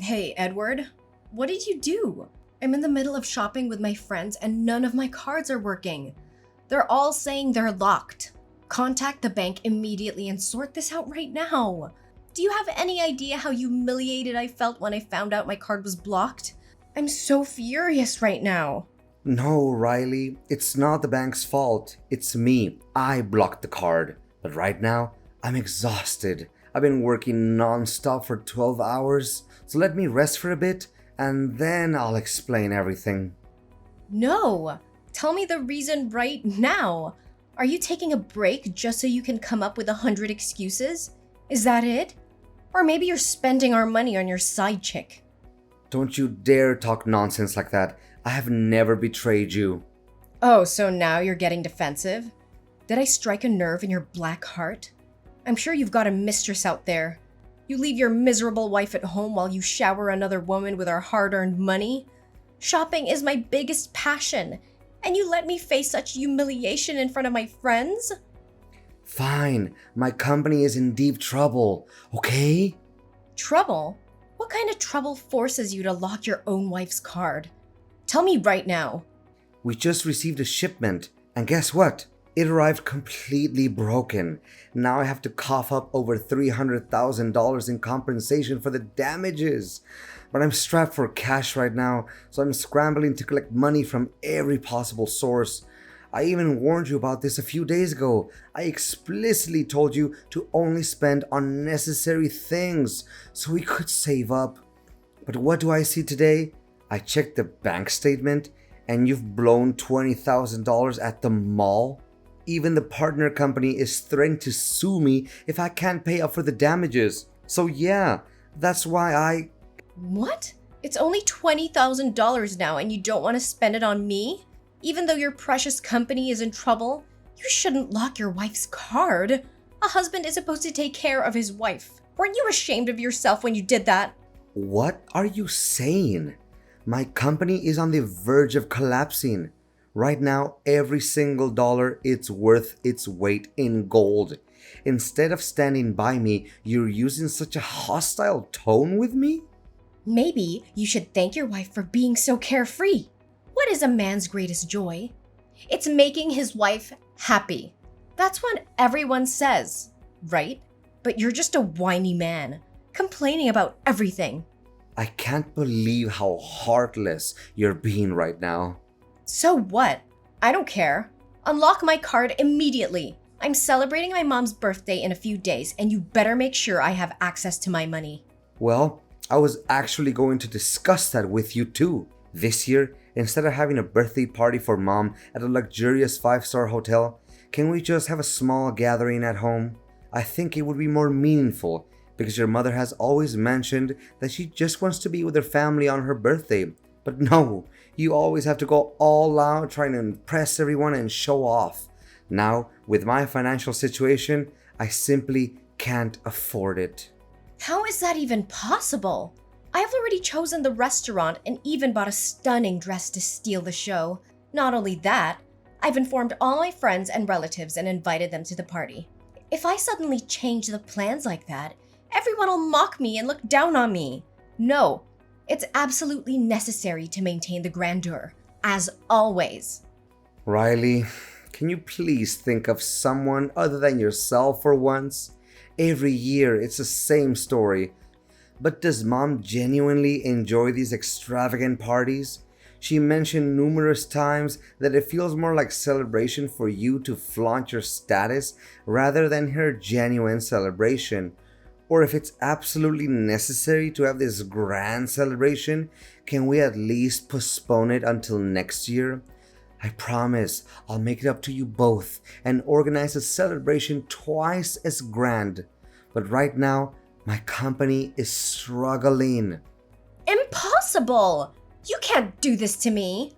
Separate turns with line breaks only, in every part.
Hey, Edward, what did you do? I'm in the middle of shopping with my friends and none of my cards are working. They're all saying they're locked. Contact the bank immediately and sort this out right now. Do you have any idea how humiliated I felt when I found out my card was blocked? I'm so furious right now.
No, Riley, it's not the bank's fault. It's me. I blocked the card. But right now, I'm exhausted. I've been working non-stop for 12 hours, so let me rest for a bit and then I'll explain everything.
No! Tell me the reason right now. Are you taking a break just so you can come up with 100 excuses? Is that it? Or maybe you're spending our money on your side chick.
Don't you dare talk nonsense like that. I have never betrayed you.
Oh, so now you're getting defensive? Did I strike a nerve in your black heart? I'm sure you've got a mistress out there. You leave your miserable wife at home while you shower another woman with our hard-earned money? Shopping is my biggest passion, and you let me face such humiliation in front of my friends?
Fine, my company is in deep trouble, okay?
Trouble? What kind of trouble forces you to lock your own wife's card? Tell me right now.
We just received a shipment, and guess what? It arrived completely broken. Now I have to cough up over $300,000 in compensation for the damages. But I'm strapped for cash right now, so I'm scrambling to collect money from every possible source. I even warned you about this a few days ago. I explicitly told you to only spend on necessary things so we could save up. But what do I see today? I checked the bank statement and you've blown $20,000 at the mall. Even the partner company is threatening to sue me if I can't pay up for the damages. So yeah, that's why I...
What? It's only $20,000 now and you don't want to spend it on me? Even though your precious company is in trouble, you shouldn't lock your wife's card. A husband is supposed to take care of his wife. Weren't you ashamed of yourself when you did that?
What are you saying? My company is on the verge of collapsing. Right now, every single dollar it's worth its weight in gold. Instead of standing by me, you're using such a hostile tone with me?
Maybe you should thank your wife for being so carefree. What is a man's greatest joy? It's making his wife happy. That's what everyone says, right? But you're just a whiny man, complaining about everything.
I can't believe how heartless you're being right now.
So what? I don't care. Unlock my card immediately. I'm celebrating my mom's birthday in a few days, and you better make sure I have access to my money.
Well, I was actually going to discuss that with you too. This year, instead of having a birthday party for mom at a luxurious 5-star hotel, can we just have a small gathering at home? I think it would be more meaningful because your mother has always mentioned that she just wants to be with her family on her birthday. But no, you always have to go all out trying to impress everyone and show off. Now, with my financial situation, I simply can't afford it.
How is that even possible? I have already chosen the restaurant and even bought a stunning dress to steal the show. Not only that, I've informed all my friends and relatives and invited them to the party. If I suddenly change the plans like that, everyone will mock me and look down on me. No, it's absolutely necessary to maintain the grandeur, as always.
Riley, can you please think of someone other than yourself for once? Every year it's the same story. But does mom genuinely enjoy these extravagant parties? She mentioned numerous times that it feels more like celebration for you to flaunt your status rather than her genuine celebration. Or if it's absolutely necessary to have this grand celebration, can we at least postpone it until next year? I promise I'll make it up to you both and organize a celebration twice as grand. But right now, my company is struggling.
Impossible! You can't do this to me.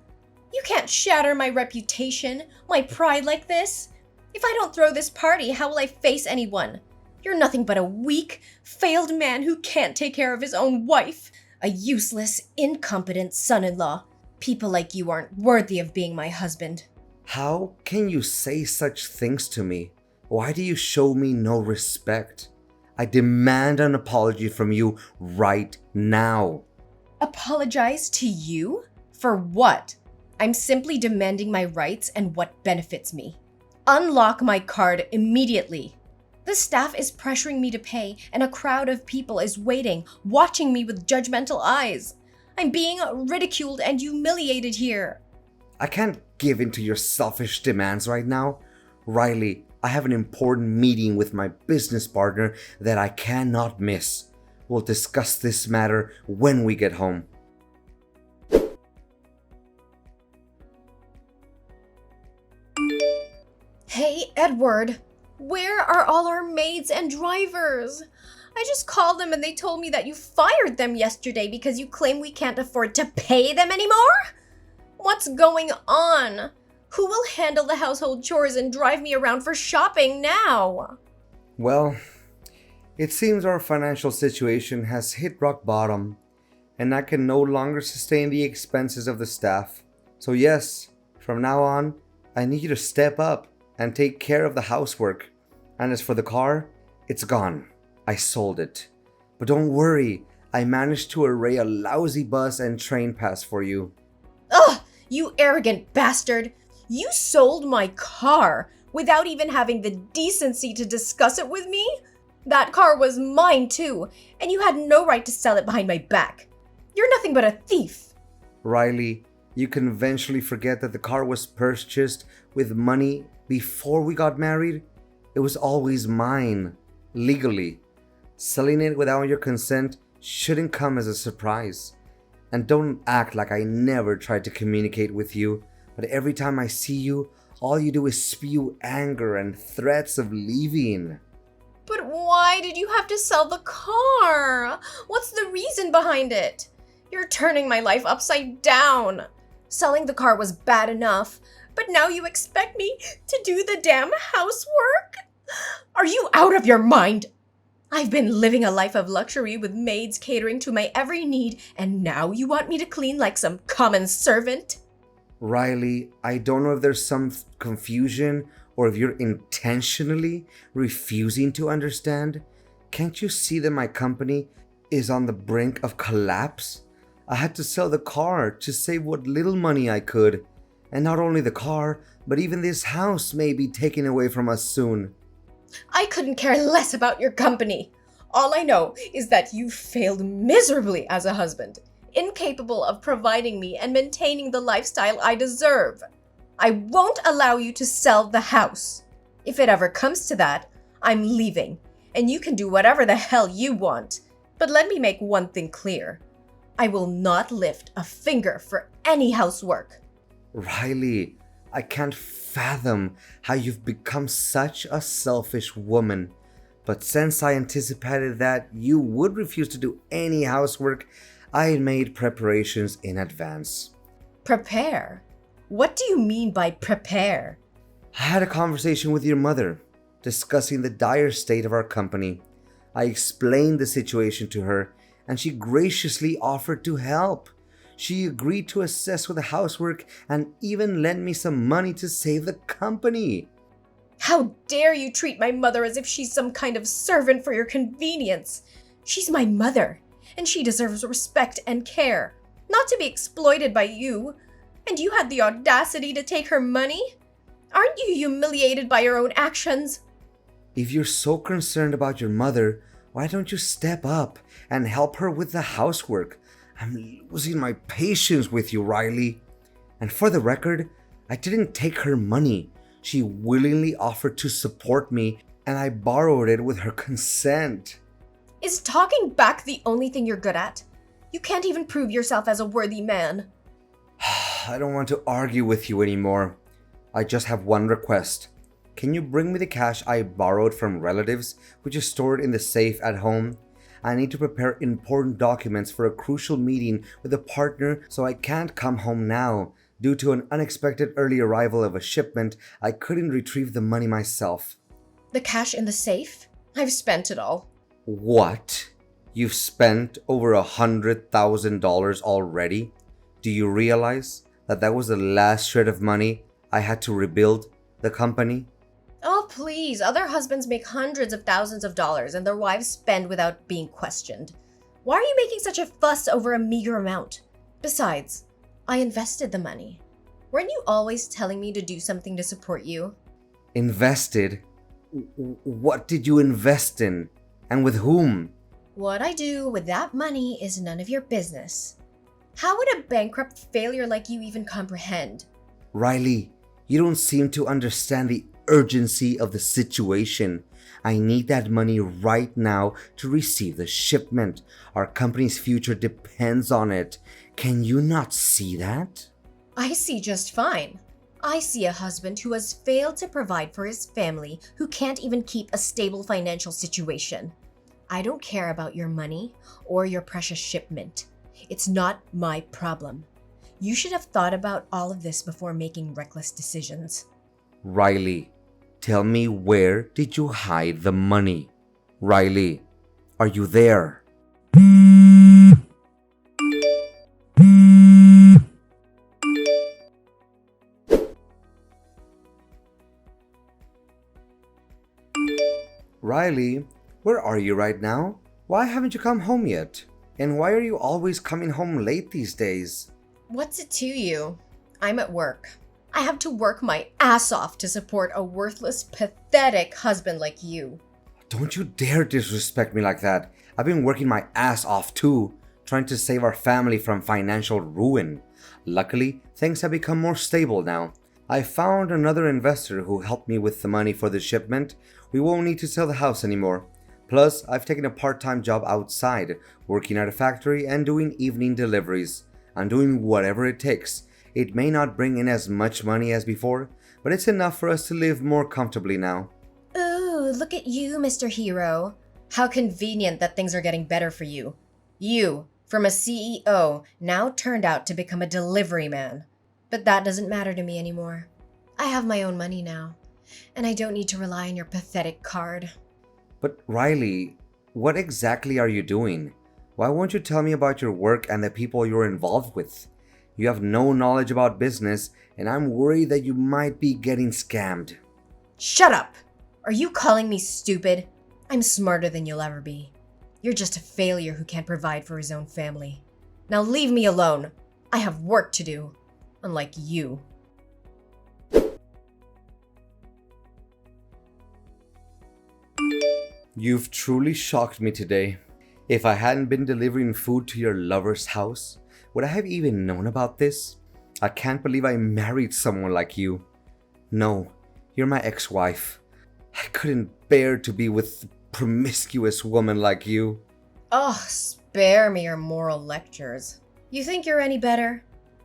You can't shatter my reputation, my pride like this. If I don't throw this party, how will I face anyone? You're nothing but a weak, failed man who can't take care of his own wife. A useless, incompetent son-in-law. People like you aren't worthy of being my husband.
How can you say such things to me? Why do you show me no respect? I demand an apology from you right now.
Apologize to you? For what? I'm simply demanding my rights and what benefits me. Unlock my card immediately. The staff is pressuring me to pay, and a crowd of people is waiting, watching me with judgmental eyes. I'm being ridiculed and humiliated here.
I can't give in to your selfish demands right now. Riley, I have an important meeting with my business partner that I cannot miss. We'll discuss this matter when we get home.
Hey, Edward, where are all our maids and drivers? I just called them and they told me that you fired them yesterday because you claim we can't afford to pay them anymore? What's going on? Who will handle the household chores and drive me around for shopping now?
Well, it seems our financial situation has hit rock bottom, and I can no longer sustain the expenses of the staff. So yes, from now on, I need you to step up and take care of the housework. And as for the car, it's gone. I sold it. But don't worry, I managed to array a lousy bus and train pass for you.
Ugh, you arrogant bastard! You sold my car without even having the decency to discuss it with me? That car was mine too, and you had no right to sell it behind my back. You're nothing but a thief.
Riley, you can eventually forget that the car was purchased with money before we got married. It was always mine, legally. Selling it without your consent shouldn't come as a surprise. And don't act like I never tried to communicate with you, but every time I see you, all you do is spew anger and threats of leaving.
But why did you have to sell the car? What's the reason behind it? You're turning my life upside down. Selling the car was bad enough, but now you expect me to do the damn housework? Are you out of your mind? I've been living a life of luxury with maids catering to my every need, and now you want me to clean like some common servant?
Riley, I don't know if there's some confusion or if you're intentionally refusing to understand. Can't you see that my company is on the brink of collapse? I had to sell the car to save what little money I could. And not only the car, but even this house may be taken away from us soon.
I couldn't care less about your company. All I know is that you failed miserably as a husband, incapable of providing me and maintaining the lifestyle I deserve. I won't allow you to sell the house. If it ever comes to that, I'm leaving, and you can do whatever the hell you want. But let me make one thing clear. I will not lift a finger for any housework.
Riley, I can't fathom how you've become such a selfish woman. But since I anticipated that you would refuse to do any housework, I made preparations in advance.
Prepare? What do you mean by prepare?
I had a conversation with your mother, discussing the dire state of our company. I explained the situation to her, and she graciously offered to help. She agreed to assist with the housework and even lent me some money to save the company.
How dare you treat my mother as if she's some kind of servant for your convenience? She's my mother, and she deserves respect and care, not to be exploited by you. And you had the audacity to take her money? Aren't you humiliated by your own actions?
If you're so concerned about your mother, why don't you step up and help her with the housework? I'm losing my patience with you, Riley. And for the record, I didn't take her money. She willingly offered to support me, and I borrowed it with her consent.
Is talking back the only thing you're good at? You can't even prove yourself as a worthy man.
I don't want to argue with you anymore. I just have one request. Can you bring me the cash I borrowed from relatives, which is stored in the safe at home? I need to prepare important documents for a crucial meeting with a partner, so I can't come home now. Due to an unexpected early arrival of a shipment, I couldn't retrieve the money myself.
The cash in the safe? I've spent it all.
What? You've spent over $100,000 already? Do you realize that was the last shred of money I had to rebuild the company?
Oh, please. Other husbands make hundreds of thousands of dollars and their wives spend without being questioned. Why are you making such a fuss over a meager amount? Besides, I invested the money. Weren't you always telling me to do something to support you?
Invested? What did you invest in? And with whom?
What I do with that money is none of your business. How would a bankrupt failure like you even comprehend?
Riley, you don't seem to understand the urgency of the situation. I need that money right now to receive the shipment. Our company's future depends on it. Can you not see that?
I see just fine. I see a husband who has failed to provide for his family, who can't even keep a stable financial situation. I don't care about your money or your precious shipment. It's not my problem. You should have thought about all of this before making reckless decisions.
Riley, tell me, where did you hide the money? Riley, are you there? Riley, where are you right now? Why haven't you come home yet? And why are you always coming home late these days?
What's it to you? I'm at work. I have to work my ass off to support a worthless, pathetic husband like you.
Don't you dare disrespect me like that. I've been working my ass off too, trying to save our family from financial ruin. Luckily, things have become more stable now. I found another investor who helped me with the money for the shipment. We won't need to sell the house anymore. Plus, I've taken a part-time job outside, working at a factory and doing evening deliveries. I'm doing whatever it takes. It may not bring in as much money as before, but it's enough for us to live more comfortably now.
Ooh, look at you, Mr. Hero. How convenient that things are getting better for you. You, from a CEO, now turned out to become a delivery man. But that doesn't matter to me anymore. I have my own money now, and I don't need to rely on your pathetic card.
But Riley, what exactly are you doing? Why won't you tell me about your work and the people you're involved with? You have no knowledge about business, and I'm worried that you might be getting scammed.
Shut up! Are you calling me stupid? I'm smarter than you'll ever be. You're just a failure who can't provide for his own family. Now leave me alone. I have work to do, unlike you.
You've truly shocked me today. If I hadn't been delivering food to your lover's house, would I have even known about this? I can't believe I married someone like you. No, you're my ex-wife. I couldn't bear to be with a promiscuous woman like you.
Oh, spare me your moral lectures. You think you're any better?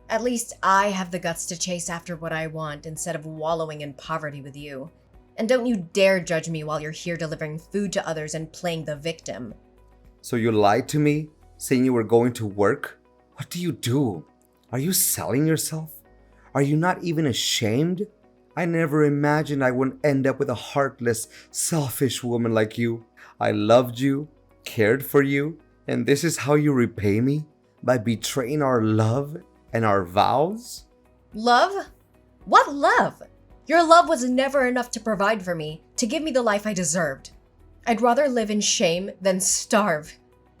At least I have the guts to chase after what I want instead of wallowing in poverty with you. And don't you dare judge me while you're here delivering food to others and playing the victim.
So you lied to me, saying you were going to work? What do you do? Are you selling yourself? Are you not even ashamed? I never imagined I would end up with a heartless, selfish woman like you. I loved you, cared for you, and this is how you repay me? By betraying our love and our vows?
Love? What love? Your love was never enough to provide for me, to give me the life I deserved. I'd rather live in shame than starve.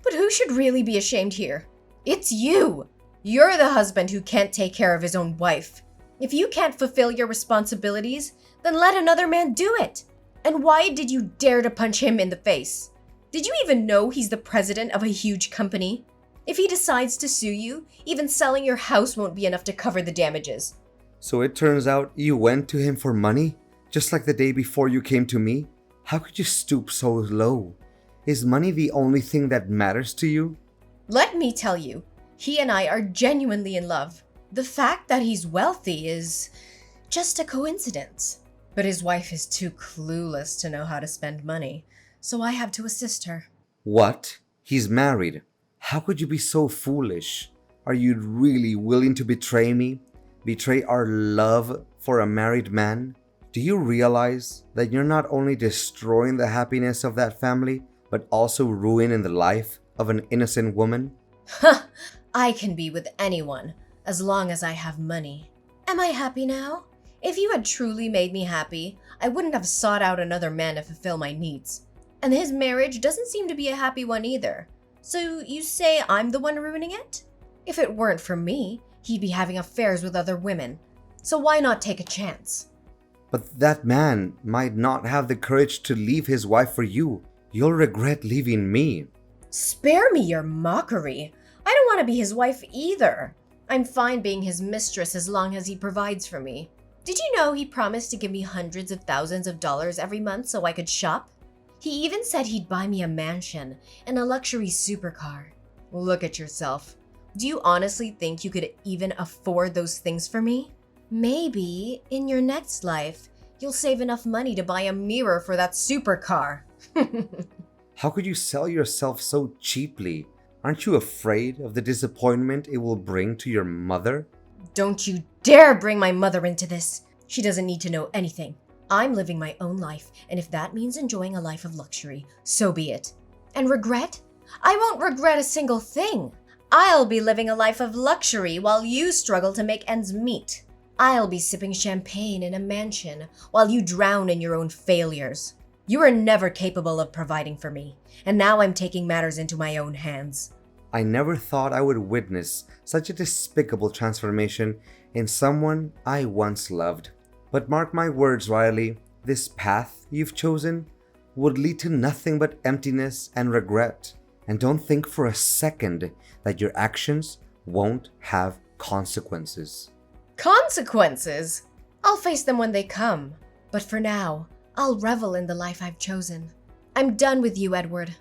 But who should really be ashamed here? It's you! You're the husband who can't take care of his own wife. If you can't fulfill your responsibilities, then let another man do it. And why did you dare to punch him in the face? Did you even know he's the president of a huge company? If he decides to sue you, even selling your house won't be enough to cover the damages.
So it turns out you went to him for money? Just like the day before you came to me? How could you stoop so low? Is money the only thing that matters to you?
Let me tell you, he and I are genuinely in love. The fact that he's wealthy is just a coincidence. But his wife is too clueless to know how to spend money, so I have to assist her.
What? He's married. How could you be so foolish? Are you really willing to betray me? Betray our love for a married man? Do you realize that you're not only destroying the happiness of that family, but also ruining the life of an innocent woman?
I can be with anyone as long as I have money. Am I happy now? If you had truly made me happy, I wouldn't have sought out another man to fulfill my needs. And his marriage doesn't seem to be a happy one either. So you say I'm the one ruining it? If it weren't for me, he'd be having affairs with other women. So why not take a chance?
But that man might not have the courage to leave his wife for you. You'll regret leaving me.
Spare me your mockery. I don't want to be his wife either. I'm fine being his mistress as long as he provides for me. Did you know he promised to give me hundreds of thousands of dollars every month so I could shop? He even said he'd buy me a mansion and a luxury supercar. Look at yourself. Do you honestly think you could even afford those things for me? Maybe in your next life, you'll save enough money to buy a mirror for that supercar.
How could you sell yourself so cheaply? Aren't you afraid of the disappointment it will bring to your mother?
Don't you dare bring my mother into this. She doesn't need to know anything. I'm living my own life, and if that means enjoying a life of luxury, so be it. And regret? I won't regret a single thing. I'll be living a life of luxury while you struggle to make ends meet. I'll be sipping champagne in a mansion while you drown in your own failures. You were never capable of providing for me, and now I'm taking matters into my own hands.
I never thought I would witness such a despicable transformation in someone I once loved. But mark my words, Riley, this path you've chosen would lead to nothing but emptiness and regret. And don't think for a second that your actions won't have consequences.
Consequences? I'll face them when they come. But for now, I'll revel in the life I've chosen. I'm done with you, Edward.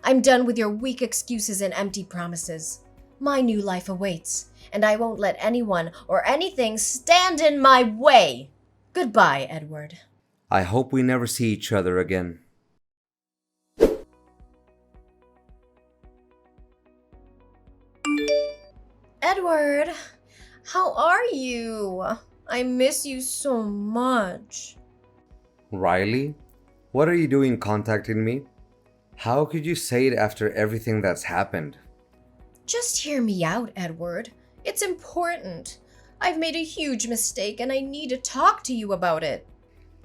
I'm done with your weak excuses and empty promises. My new life awaits, and I won't let anyone or anything stand in my way. Goodbye, Edward.
I hope we never see each other again.
Edward, how are you? I miss you so much.
Riley, what are you doing contacting me? How could you say it after everything that's happened?
Just hear me out, Edward. It's important. I've made a huge mistake and I need to talk to you about it.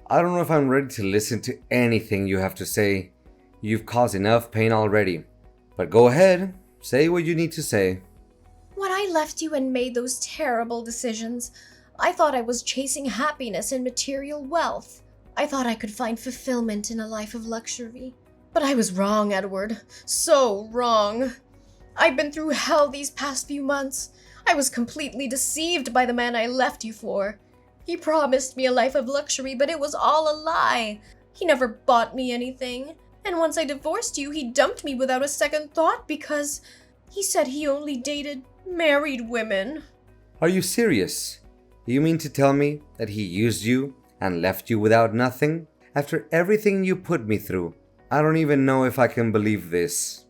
I don't know if I'm ready to listen to anything you have to say. You've caused enough pain already. But go ahead, say what you need to say.
When I left you and made those terrible decisions, I thought I was chasing happiness and material wealth. I thought I could find fulfillment in a life of luxury. But I was wrong, Edward. So wrong. I've been through hell these past few months. I was completely deceived by the man I left you for. He promised me a life of luxury, but it was all a lie. He never bought me anything. And once I divorced you, he dumped me without a second thought because he said he only dated married women.
Are you serious? You mean to tell me that he used you and left you without nothing? After everything you put me through, I don't even know if I can believe this.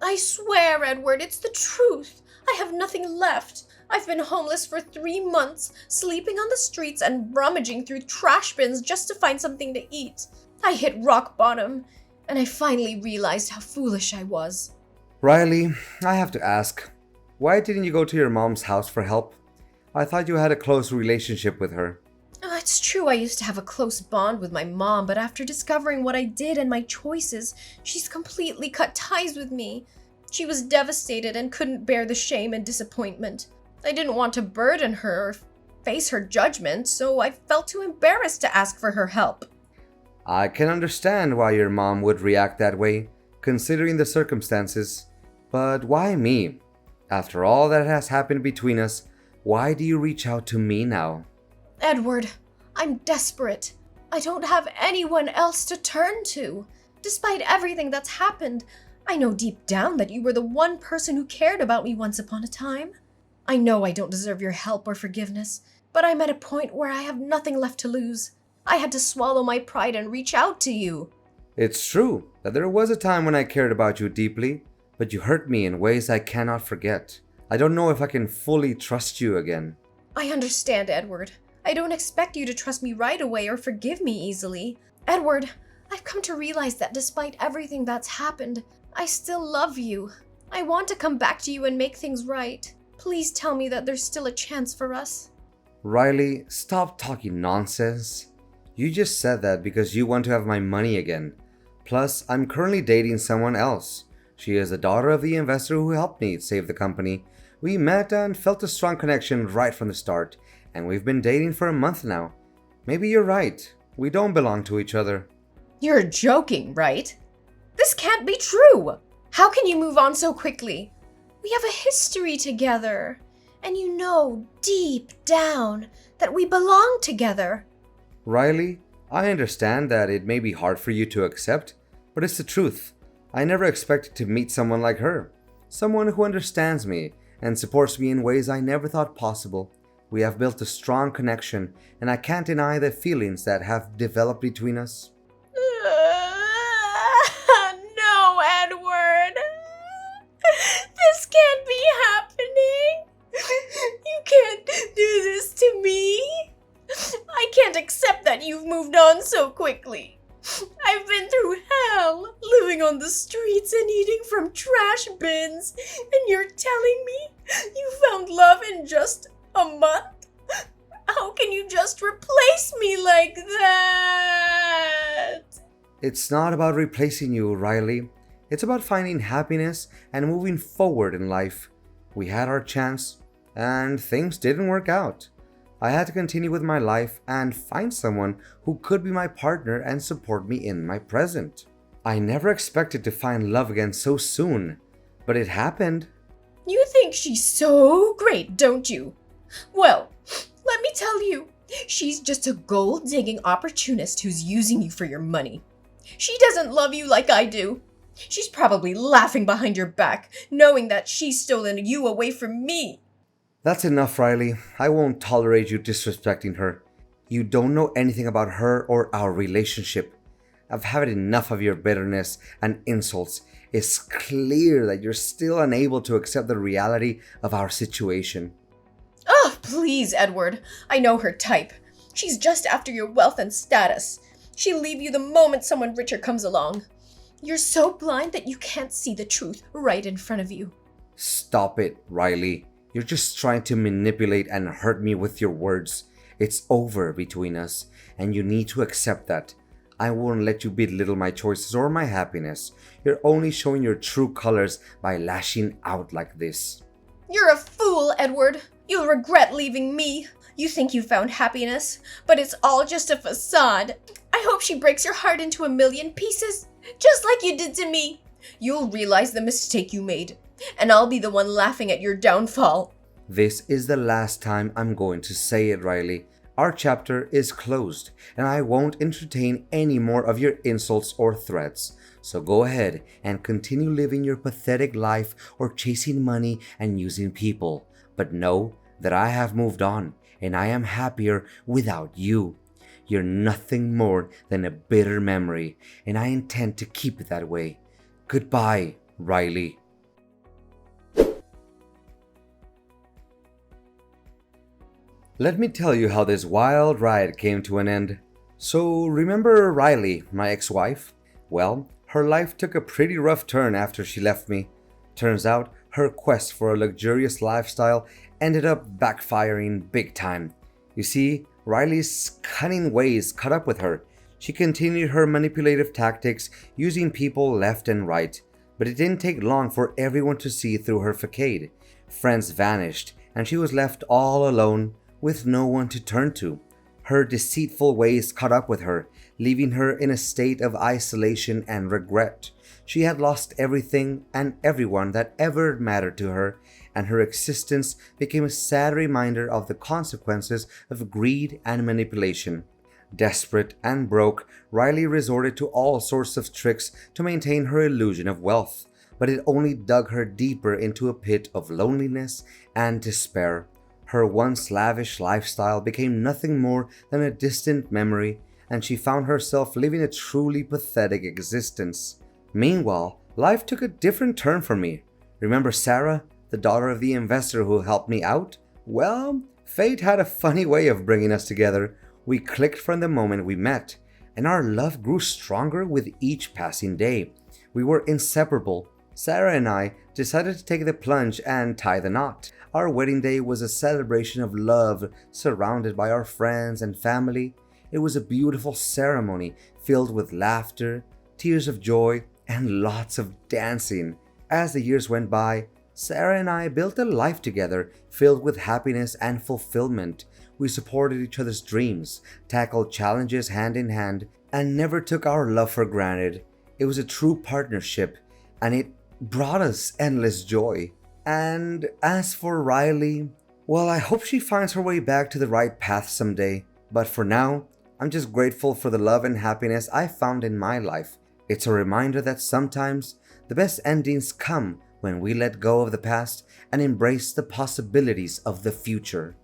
I swear, Edward, it's the truth. I have nothing left. I've been homeless for 3 months, sleeping on the streets and rummaging through trash bins just to find something to eat. I hit rock bottom, and I finally realized how foolish I was.
Riley, I have to ask, why didn't you go to your mom's house for help? I thought you had a close relationship with her.
It's true I used to have a close bond with my mom, but after discovering what I did and my choices, she's completely cut ties with me. She was devastated and couldn't bear the shame and disappointment. I didn't want to burden her or face her judgment, so I felt too embarrassed to ask for her help.
I can understand why your mom would react that way, considering the circumstances. But why me? After all that has happened between us, why do you reach out to me now?
Edward, I'm desperate. I don't have anyone else to turn to. Despite everything that's happened, I know deep down that you were the one person who cared about me once upon a time. I know I don't deserve your help or forgiveness, but I'm at a point where I have nothing left to lose. I had to swallow my pride and reach out to you.
It's true that there was a time when I cared about you deeply, but you hurt me in ways I cannot forget. I don't know if I can fully trust you again.
I understand, Edward. I don't expect you to trust me right away or forgive me easily. Edward, I've come to realize that despite everything that's happened, I still love you. I want to come back to you and make things right. Please tell me that there's still a chance for us.
Riley, stop talking nonsense. You just said that because you want to have my money again. Plus, I'm currently dating someone else. She is the daughter of the investor who helped me save the company. We met and felt a strong connection right from the start, and we've been dating for a month now. Maybe you're right. We don't belong to each other.
You're joking, right? This can't be true! How can you move on so quickly? We have a history together, and you know deep down that we belong together.
Riley, I understand that it may be hard for you to accept, but it's the truth. I never expected to meet someone like her. Someone who understands me and supports me in ways I never thought possible. We have built a strong connection, and I can't deny the feelings that have developed between us.
No, Edward. This can't be happening. You can't do this to me. I can't accept that you've moved on so quickly. I've been through hell, living on the streets and eating from trash bins, and you're telling me you found love in just a month? How can you just replace me like that?
It's not about replacing you, Riley. It's about finding happiness and moving forward in life. We had our chance, and things didn't work out. I had to continue with my life and find someone who could be my partner and support me in my present. I never expected to find love again so soon, but it happened.
You think she's so great, don't you? Well, let me tell you, she's just a gold-digging opportunist who's using you for your money. She doesn't love you like I do. She's probably laughing behind your back, knowing that she's stolen you away from me.
That's enough, Riley. I won't tolerate you disrespecting her. You don't know anything about her or our relationship. I've had enough of your bitterness and insults. It's clear that you're still unable to accept the reality of our situation.
Oh, please, Edward. I know her type. She's just after your wealth and status. She'll leave you the moment someone richer comes along. You're so blind that you can't see the truth right in front of you.
Stop it, Riley. You're just trying to manipulate and hurt me with your words. It's over between us, and you need to accept that. I won't let you belittle my choices or my happiness. You're only showing your true colors by lashing out like this.
You're a fool, Edward. You'll regret leaving me. You think you found happiness, but it's all just a facade. I hope she breaks your heart into a million pieces, just like you did to me. You'll realize the mistake you made, and I'll be the one laughing at your downfall.
This is the last time I'm going to say it, Riley. Our chapter is closed, and I won't entertain any more of your insults or threats. So go ahead and continue living your pathetic life or chasing money and using people. But know that I have moved on, and I am happier without you. You're nothing more than a bitter memory, and I intend to keep it that way. Goodbye, Riley. Let me tell you how this wild ride came to an end. So, remember Riley, my ex-wife? Well, her life took a pretty rough turn after she left me. Turns out, her quest for a luxurious lifestyle ended up backfiring big time. You see, Riley's cunning ways caught up with her. She continued her manipulative tactics, using people left and right. But it didn't take long for everyone to see through her facade. Friends vanished, and she was left all alone, with no one to turn to. Her deceitful ways caught up with her, leaving her in a state of isolation and regret. She had lost everything and everyone that ever mattered to her, and her existence became a sad reminder of the consequences of greed and manipulation. Desperate and broke, Riley resorted to all sorts of tricks to maintain her illusion of wealth, but it only dug her deeper into a pit of loneliness and despair. Her once lavish lifestyle became nothing more than a distant memory, and she found herself living a truly pathetic existence. Meanwhile, life took a different turn for me. Remember Sarah, the daughter of the investor who helped me out? Well, fate had a funny way of bringing us together. We clicked from the moment we met, and our love grew stronger with each passing day. We were inseparable. Sarah and I decided to take the plunge and tie the knot. Our wedding day was a celebration of love, surrounded by our friends and family. It was a beautiful ceremony filled with laughter, tears of joy, and lots of dancing. As the years went by, Sarah and I built a life together filled with happiness and fulfillment. We supported each other's dreams, tackled challenges hand in hand, and never took our love for granted. It was a true partnership, and it brought us endless joy. And as for Riley, well, I hope she finds her way back to the right path someday. But for now, I'm just grateful for the love and happiness I found in my life. It's a reminder that sometimes the best endings come when we let go of the past and embrace the possibilities of the future.